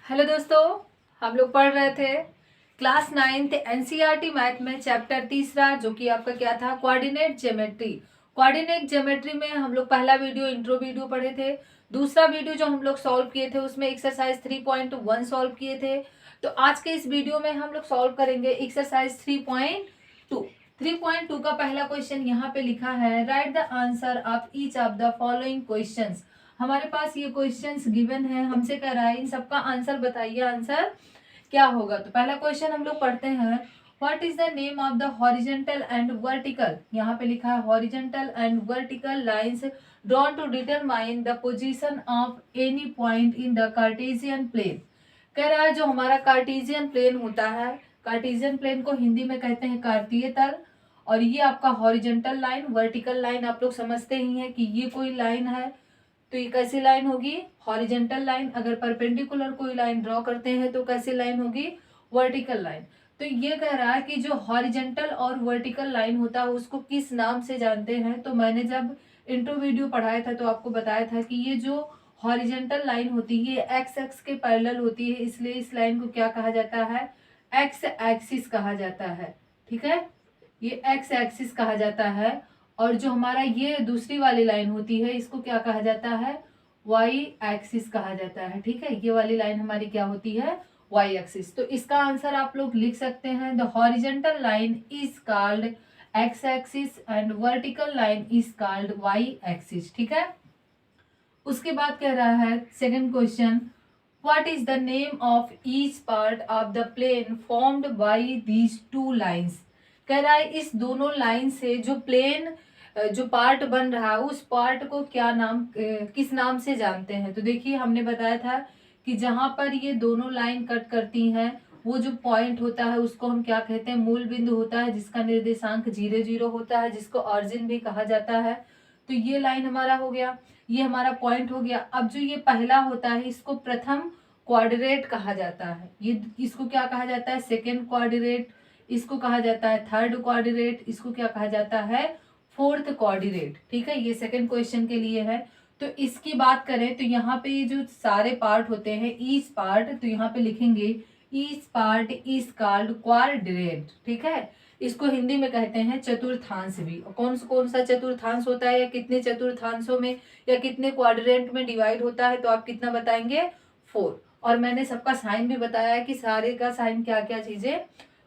Hello दोस्तों, हम लोग पढ़ रहे थे क्लास 9th एनसीईआरटी मैथ में चैप्टर तीसरा, जो कि आपका क्या था, कोऑर्डिनेट ज्योमेट्री। कोऑर्डिनेट ज्योमेट्री में हम लोग पहला वीडियो इंट्रो वीडियो पढ़े थे। दूसरा वीडियो जो हम लोग सॉल्व किए थे उसमें एक्सरसाइज 3.1 सॉल्व किए थे। तो आज के इस वीडियो में हम लोग सॉल्व करेंगे एक्सरसाइज 3.2। 3.2 का पहला क्वेश्चन यहाँ पे लिखा है, write the answer of each of the following questions. हमारे पास ये क्वेश्चंस गिवन है, हमसे कह रहा है इन सबका आंसर बताइए, आंसर क्या होगा। तो पहला क्वेश्चन हम लोग पढ़ते हैं, what is the name of the horizontal and vertical. यहाँ पे लिखा है horizontal and vertical lines drawn to determine the position of any point in the Cartesian plane. कह रहा है जो हमारा कार्टेशियन प्लेन होता है, कार्टेशियन प्लेन को हिंदी में कहते हैं कार्तीय तल। और ये आपका हॉरिजेंटल लाइन, वर्टिकल लाइन आप लोग समझते ही हैं कि ये कोई लाइन है, तो ये कैसी लाइन होगी, हॉरिजेंटल लाइन। अगर परपेंडिकुलर कोई लाइन ड्रॉ करते हैं तो कैसी लाइन होगी, वर्टिकल लाइन। तो ये कह रहा है कि जो हॉरिजेंटल और वर्टिकल लाइन होता है उसको किस नाम से जानते हैं। तो मैंने जब इंट्रो वीडियो पढ़ाया था तो आपको बताया था कि ये जो हॉरिजेंटल लाइन होती है एक्स एक्स के पैरेलल होती है, इसलिए इस लाइन को क्या कहा जाता है, एक्स एक्सिस कहा जाता है। ठीक है, ये एक्स एक्सिस कहा जाता है। और जो हमारा ये दूसरी वाली लाइन होती है इसको क्या कहा जाता है, वाई एक्सिस कहा जाता है। ठीक है, ये वाली लाइन हमारी क्या होती है, वाई एक्सिस। तो इसका आंसर आप लोग लिख सकते हैं, the horizontal line is called X axis and vertical line is called Y axis. ठीक है, उसके बाद कह रहा है second question, what is the name of each part of the plane formed by these two lines. कह रहा है इस दोनों लाइन से जो प्लेन जो पार्ट बन रहा है उस पार्ट को क्या नाम, किस नाम से जानते हैं। तो देखिए हमने बताया था कि जहां पर ये दोनों लाइन कट करती हैं वो जो पॉइंट होता है उसको हम क्या कहते हैं, मूल बिंदु होता है, जिसका निर्देशांक 0 0 होता है, जिसको ऑरिजिन भी कहा जाता है। तो ये लाइन हमारा हो गया, ये हमारा पॉइंट हो गया। अब जो ये पहला होता है इसको प्रथम क्वाड्रेट कहा जाता है, ये इसको क्या कहा जाता है, सेकेंड क्वाड्रेट, इसको कहा जाता है थर्ड क्वाड्रेट, इसको क्या कहा जाता है, फोर्थ क्वाड्रेट। ठीक है, ये सेकंड क्वेश्चन के लिए है। तो इसकी बात करें तो यहाँ पे ये जो सारे पार्ट होते हैं ईच पार्ट, तो यहाँ पे लिखेंगे each part is called quadrant. ठीक है, इसको हिंदी में कहते हैं चतुर्थांश भी। और कौन सा चतुर्थांश होता है या कितने चतुर्थांशों में या कितने क्वाड्रेंट में डिवाइड होता है, तो आप कितना बताएंगे, 4। और मैंने सबका साइन भी बताया है कि सारे का साइन क्या क्या चीजें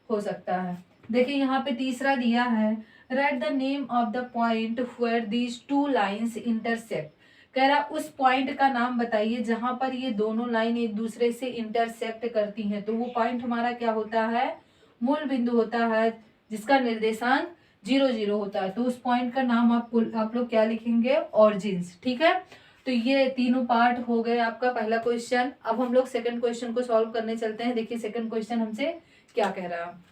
हो सकता है। देखिए यहाँ पे तीसरा दिया है, write the name of the point where these two lines intersect. कह रहा उस पॉइंट का नाम बताइए जहां पर ये दोनों लाइन एक दूसरे से इंटरसेक्ट करती हैं। तो वो पॉइंट हमारा क्या होता है, मूल बिंदु होता है, जिसका निर्देशांक 0 0 होता है। तो उस पॉइंट का नाम आप लोग क्या लिखेंगे, ऑरिजिन्स। ठीक है, तो ये तीनों पार्ट हो गए आपका पहला क्वेश्चन। अब हम लोग सेकंड क्वेश्चन को सॉल्व करने चलते हैं। देखिए सेकंड क्वेश्चन हमसे क्या कह रहा है।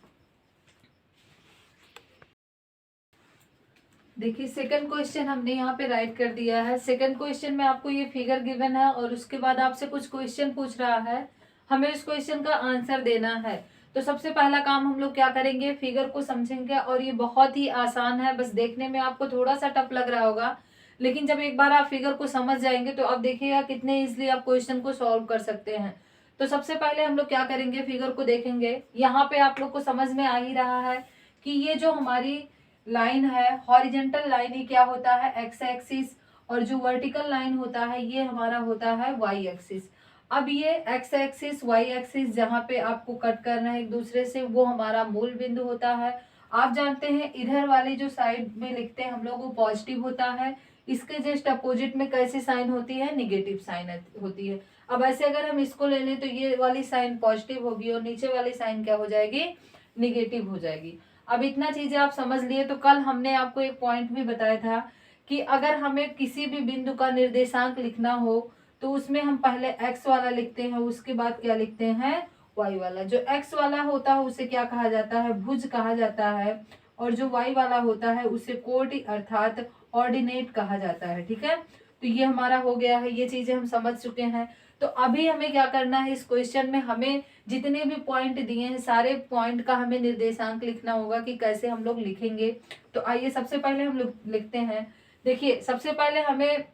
देखिए सेकंड क्वेश्चन हमने यहाँ पे राइट कर दिया है। सेकंड क्वेश्चन में आपको ये फिगर गिवन है और उसके बाद आपसे कुछ क्वेश्चन पूछ रहा है, हमें उस क्वेश्चन का आंसर देना है। तो सबसे पहला काम हम लोग क्या करेंगे, फिगर को समझेंगे। और ये बहुत ही आसान है, बस देखने में आपको थोड़ा सा टफ लग रहा होगा, लेकिन जब एक बार आप फिगर को समझ जाएंगे तो आप देखिएगा कितने इजिली आप क्वेश्चन को सॉल्व कर सकते हैं। तो सबसे पहले हम लोग क्या करेंगे, फिगर को देखेंगे। यहाँ पे आप लोग को समझ में आ ही रहा है कि ये जो हमारी लाइन है हॉरिजेंटल लाइन, ही क्या होता है, एक्स एक्सिस। और जो वर्टिकल लाइन होता है ये हमारा होता है वाई एक्सिस। अब ये एक्स एक्सिस वाई एक्सिस जहाँ पे आपको कट करना है एक दूसरे से, वो हमारा मूल बिंदु होता है। आप जानते हैं इधर वाली जो साइड में लिखते हैं हम लोग वो पॉजिटिव होता है, इसके जस्ट अपोजिट में कैसी साइन होती है, निगेटिव साइन होती है। अब ऐसे अगर हम इसको ले लें तो ये वाली साइन पॉजिटिव होगी और नीचे वाली साइन क्या हो जाएगी, निगेटिव हो जाएगी। अब इतना चीजें आप समझ लिए। तो कल हमने आपको एक पॉइंट भी बताया था कि अगर हमें किसी भी बिंदु का निर्देशांक लिखना हो तो उसमें हम पहले x वाला लिखते हैं, उसके बाद क्या लिखते हैं, y वाला। जो x वाला होता है उसे क्या कहा जाता है, भुज कहा जाता है। और जो y वाला होता है उसे कोटि अर्थात ऑर्डिनेट कहा जाता है। ठीक है, तो ये हमारा हो गया है, ये चीजें हम समझ चुके हैं। तो अभी हमें क्या करना है, इस क्वेश्चन में हमें जितने भी पॉइंट दिए हैं सारे पॉइंट का हमें निर्देशांक लिखना होगा कि कैसे हम लोग लिखेंगे। तो आइए सबसे पहले हम लोग लिखते हैं। देखिए सबसे पहले हमें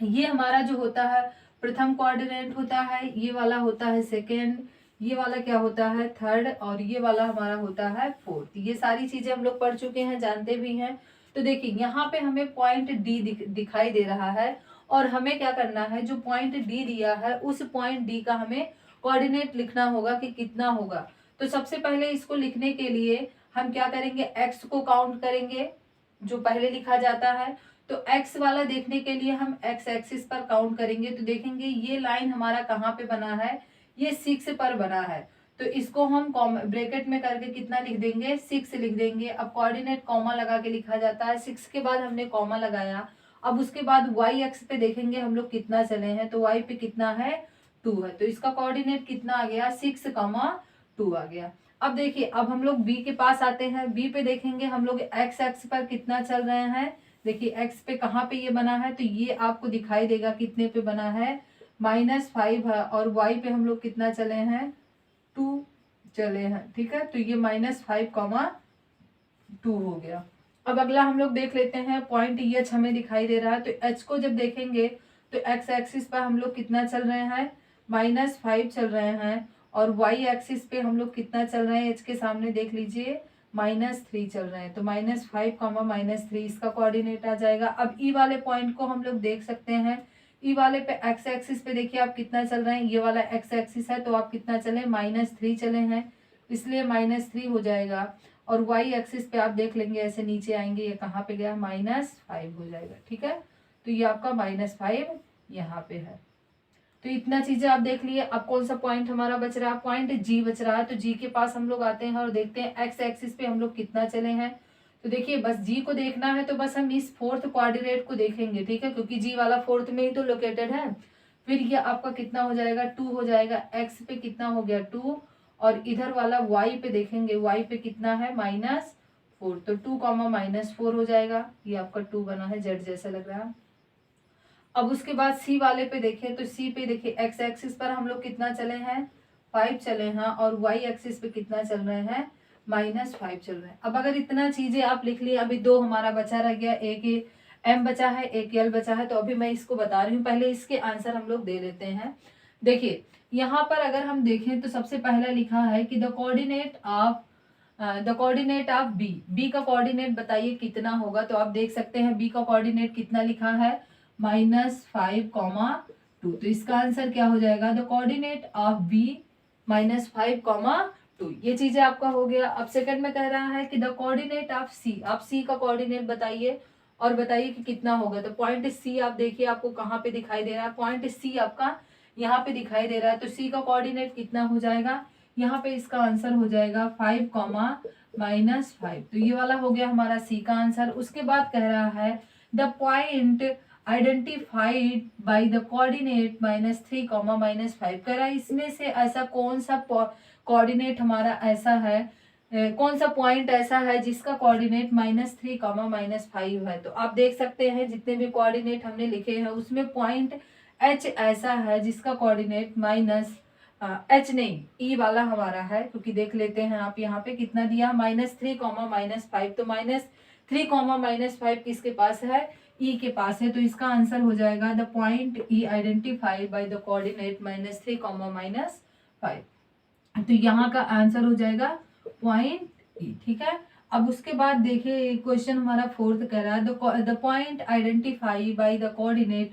ये हमारा जो होता है प्रथम कोऑर्डिनेट होता है, ये वाला होता है सेकेंड, ये वाला क्या होता है थर्ड, और ये वाला हमारा होता है फोर्थ। ये सारी चीजें हम लोग पढ़ चुके हैं, जानते भी हैं। तो देखिए यहाँ पे हमें पॉइंट डी दिखाई दे रहा है, और हमें क्या करना है, जो पॉइंट डी दिया है उस पॉइंट डी का हमें कोऑर्डिनेट लिखना होगा कि कितना होगा। तो सबसे पहले इसको लिखने के लिए हम क्या करेंगे, एक्स को काउंट करेंगे जो पहले लिखा जाता है। तो एक्स वाला देखने के लिए हम एक्स एक्सिस पर काउंट करेंगे, तो देखेंगे ये लाइन हमारा कहाँ पे बना है, ये 6 पर बना है। तो इसको हम ब्रैकेट में करके कितना लिख देंगे, 6 लिख देंगे। अब कोऑर्डिनेट कॉमा लगा के लिखा जाता है, 6 के बाद हमने कॉमा लगाया। अब उसके बाद वाई एक्स पे देखेंगे हम लोग कितना चले हैं, तो वाई पे कितना है 2 है, तो इसका कोऑर्डिनेट कितना आ गया 6,2 आ गया। अब देखिए अब हम लोग बी के पास आते हैं, बी पे देखेंगे हम लोग एक्स एक्स पर कितना चल रहे हैं। देखिए एक्स पे कहाँ पे ये बना है, तो ये आपको दिखाई देगा कितने पे बना है, -5 है, और वाई पे हम लोग कितना चले हैं 2 चले हैं, ठीक है। तो ये -5,2 हो गया। अब अगला हम लोग देख लेते हैं, पॉइंट एच हमें दिखाई दे रहा है, तो एच को जब देखेंगे तो एक्स एक्सिस पर हम लोग कितना चल रहे हैं, -5 चल रहे हैं, और वाई एक्सिस पे हम लोग कितना चल रहे हैं, एच के सामने देख लीजिए -3 चल रहे हैं। तो -5, -3 इसका कोऑर्डिनेट आ जाएगा। अब ई वाले पॉइंट को हम लोग देख सकते हैं, ई वाले पे एक्स एक्सिस पे देखिए आप कितना चल रहे हैं, ये वाला एक्स एक्सिस है, तो आप कितना चले -3 चले हैं, इसलिए -3 हो जाएगा। और वाई एक्सिस पे आप देख लेंगे ऐसे नीचे आएंगे, ये कहाँ पे गया -5 हो जाएगा, ठीक है। तो ये आपका -5 यहाँ पे है। तो इतना चीजें आप देख लिए। अब कौन सा पॉइंट हमारा बच रहा है, पॉइंट जी बच रहा है। तो जी के पास हम लोग आते हैं और देखते हैं एक्स एक्सिस पे हम लोग कितना चले हैं। तो देखिए बस जी को देखना है तो बस हम इस फोर्थ कोऑर्डिनेट को देखेंगे, ठीक है, क्योंकि जी वाला फोर्थ में ही तो लोकेटेड है। फिर ये आपका कितना हो जाएगा 2 हो जाएगा, एक्स पे कितना हो गया 2, और इधर वाला वाई पे देखेंगे, वाई पे कितना है -4, तो 2, -4 हो जाएगा। ये आपका 2 बना है, जेड जैसा लग रहा है। अब उसके बाद सी वाले पे देखें, तो सी पे देखिए एक्स एक्सिस पर हम लोग कितना चले हैं 5 चले हैं, और वाई एक्सिस पे कितना चल रहे हैं -5 चल रहे हैं। अब अगर इतना चीजें आप लिख लिए, अभी 2 हमारा बचा रह गया, एक एम बचा है, एक एल बचा है। तो अभी मैं इसको बता रही हूँ, पहले इसके आंसर हम लोग दे लेते हैं। देखिए यहाँ पर अगर हम देखें तो सबसे पहला लिखा है कि द कोऑर्डिनेट ऑफ बी का कोऑर्डिनेट बताइए कितना होगा। तो आप देख सकते हैं बी का कोऑर्डिनेट कितना लिखा है -5,2। तो इसका आंसर क्या हो जाएगा, द कोऑर्डिनेट ऑफ बी -5,2। ये चीजें आपका हो गया। अब सेकंड में कह रहा है कि द कोऑर्डिनेट ऑफ सी, आप सी का कोऑर्डिनेट बताइए और बताइए कि कितना होगा। तो पॉइंट सी आप देखिए आपको कहाँ पे दिखाई दे रहा है, पॉइंट सी आपका यहाँ पे दिखाई दे रहा है। तो सी का कोऑर्डिनेट कितना हो जाएगा, यहाँ पे इसका आंसर हो जाएगा 5, -5। तो ये वाला हो गया हमारा सी का आंसर। उसके बाद कह रहा है the point identified by the coordinate -3, -5। कह रहा है इसमें से ऐसा कौन सा कोऑर्डिनेट हमारा ऐसा है, कौन सा पॉइंट ऐसा है जिसका कोऑर्डिनेट -3, -5 है। तो आप देख सकते हैं जितने भी कोऑर्डिनेट हमने लिखे हैं उसमें पॉइंट एच ऐसा है जिसका कोऑर्डिनेट एच नहीं ई वाला हमारा है, क्योंकि देख लेते हैं आप यहाँ पे कितना दिया -3, -5। तो -3, -5 किसके पास है, ई के पास है। तो इसका आंसर हो जाएगा the point E identified by the coordinate -3, -5। तो यहाँ का आंसर हो जाएगा पॉइंट ई, ठीक है। अब उसके बाद देखिए क्वेश्चन हमारा फोर्थ कह रहा है the point identify by the coordinate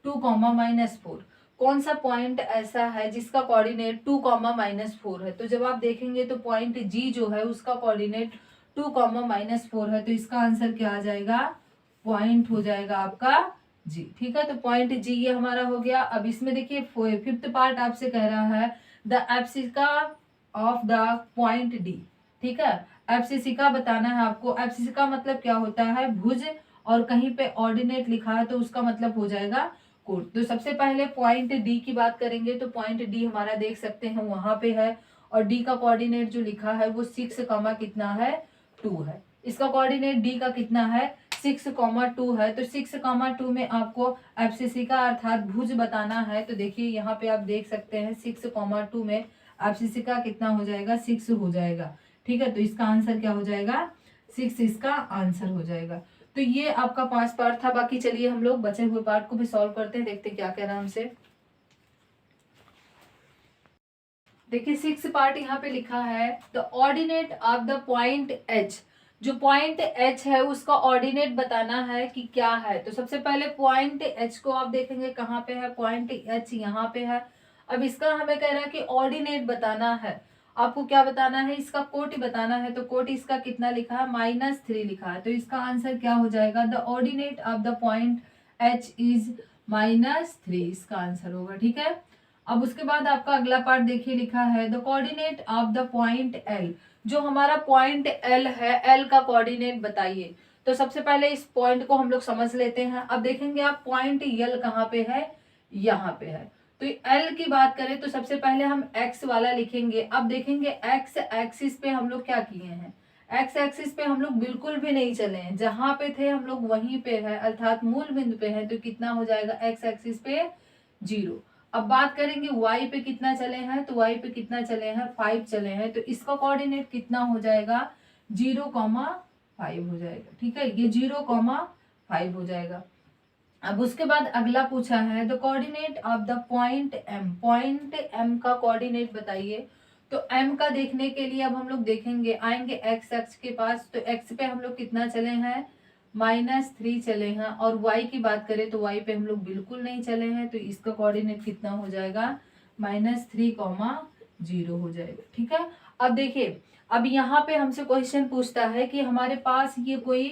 2, -4। कौन सा पॉइंट ऐसा है जिसका कोऑर्डिनेट 2, -4 है। तो जब आप देखेंगे तो पॉइंट जी जो है उसका कोऑर्डिनेट 2, -4 है। तो इसका आंसर क्या आ जाएगा, पॉइंट हो जाएगा आपका जी, ठीक है। तो पॉइंट जी ये हमारा हो गया। अब इसमें देखिए फिफ्थ पार्ट आपसे कह रहा है the abscissa of the point D, ठीक है। एब्सिका बताना है आपको। एब्सिका मतलब क्या होता है, भुज, और कहीं पे ऑर्डिनेट लिखा है तो उसका मतलब हो जाएगा कोण। तो सबसे पहले पॉइंट डी की बात करेंगे, तो पॉइंट डी हमारा देख सकते हैं वहां पे है, और डी का कोऑर्डिनेट जो लिखा है वो 6, कितना है 2 है। इसका कोऑर्डिनेट डी का कितना है 6,2 है। तो 6,2 में आपको एब्सिका अर्थात भुज बताना है। तो देखिए यहाँ पे आप देख सकते हैं 6,2 में एब्सिका कितना हो जाएगा 6 हो जाएगा, ठीक है। तो इसका आंसर क्या हो जाएगा 6, इसका आंसर हो जाएगा। तो ये आपका 5 पार्ट था। बाकी चलिए हम लोग बचे हुए पार्ट को भी सॉल्व करते हैं, देखते हैं क्या कह रहा है हमसे। देखिए 6 पार्ट यहाँ पे लिखा है the ordinate of the point H. जो पॉइंट एच है उसका ऑर्डिनेट बताना है कि क्या है। तो सबसे पहले पॉइंट एच को आप देखेंगे कहाँ पे है, पॉइंट एच यहाँ पे है। अब इसका हमें कह रहा है कि ऑर्डिनेट बताना है। आपको क्या बताना है, इसका कोट बताना है। तो कोट इसका कितना लिखा है, -3 लिखा है। तो इसका आंसर क्या हो जाएगा, the ordinate of the point H is -3, इसका आंसर होगा। ठीक है। अब उसके बाद आपका अगला पार्ट देखिए लिखा है the coordinate of the point L. जो हमारा पॉइंट एल है, एल का कोऑर्डिनेट बताइए। तो सबसे पहले इस पॉइंट को हम लोग समझ लेते हैं। अब देखेंगे आप पॉइंट एल कहाँ पे है, यहाँ पे है। तो एल की बात करें तो सबसे पहले हम एक्स वाला लिखेंगे। अब देखेंगे एक्स एक्सिस पे हम लोग क्या किए हैं, एक्स एक्सिस पे हम लोग बिल्कुल भी नहीं चले हैं, जहां पे थे हम लोग वहीं पे है, अर्थात मूल बिंदु पे है। तो कितना हो जाएगा, एक्स एक्सिस पे 0। अब बात करेंगे वाई पे कितना चले हैं, तो वाई पे कितना चले हैं, 5 चले हैं। तो इसका कोऑर्डिनेट कितना हो जाएगा, 0,5 हो जाएगा। ठीक है, ये 0,5 हो जाएगा। अब उसके बाद अगला पूछा है the coordinate of the point M. Point M का कोऑर्डिनेट बताइए। तो एम का देखने के लिए अब हम लोग देखेंगे, आएंगे एक्स एक्स के पास। तो एक्स पे हम लोग कितना चले हैं, -3 चले हैं। और वाई की बात करें तो वाई पे हम लोग बिल्कुल नहीं चले हैं। तो इसका कोऑर्डिनेट कितना हो जाएगा, -3,0 हो जाएगा। ठीक है। अब देखिए, अब यहाँ पे हमसे क्वेश्चन पूछता है कि हमारे पास ये कोई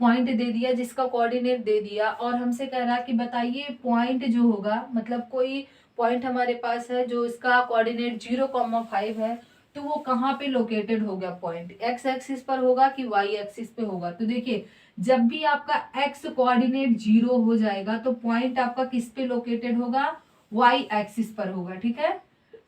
पॉइंट दे दिया जिसका कोऑर्डिनेट दे दिया, और हमसे कह रहा कि बताइए पॉइंट जो होगा, मतलब कोई पॉइंट हमारे पास है जो इसका कोऑर्डिनेट 0,5 है, तो वो कहाँ पे लोकेटेड होगा, पॉइंट एक्स एक्सिस पर होगा कि वाई एक्सिस पे होगा। तो देखिए, जब भी आपका एक्स कोऑर्डिनेट 0 हो जाएगा तो पॉइंट आपका किस पे लोकेटेड होगा, वाई एक्सिस पर होगा। ठीक है।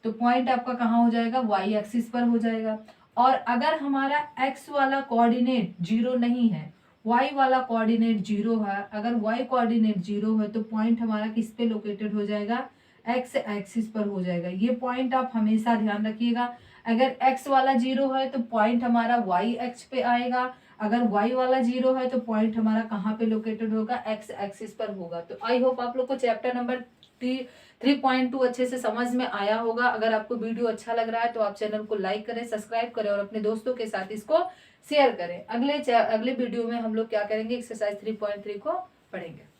तो पॉइंट आपका कहाँ हो जाएगा, वाई एक्सिस पर हो जाएगा। और अगर हमारा एक्स वाला कोऑर्डिनेट 0 नहीं है, वाई वाला कोऑर्डिनेट 0 है, अगर वाई कोऑर्डिनेट 0 है तो पॉइंट हमारा किस पे लोकेटेड हो जाएगा, एक्स एक्सिस पर हो जाएगा। ये पॉइंट आप हमेशा ध्यान रखिएगा। अगर एक्स वाला 0 है तो पॉइंट हमारा वाई एक्स पे आएगा, अगर वाई वाला 0 है तो पॉइंट हमारा कहाँ पे लोकेटेड होगा, एक्स एक्सिस पर होगा। तो आई होप आप लोग को चैप्टर नंबर 3.2 अच्छे से समझ में आया होगा। अगर आपको वीडियो अच्छा लग रहा है तो आप चैनल को लाइक करें, सब्सक्राइब करें और अपने दोस्तों के साथ इसको शेयर करें। अगले वीडियो में हम लोग क्या करेंगे, एक्सरसाइज 3.3 को पढ़ेंगे।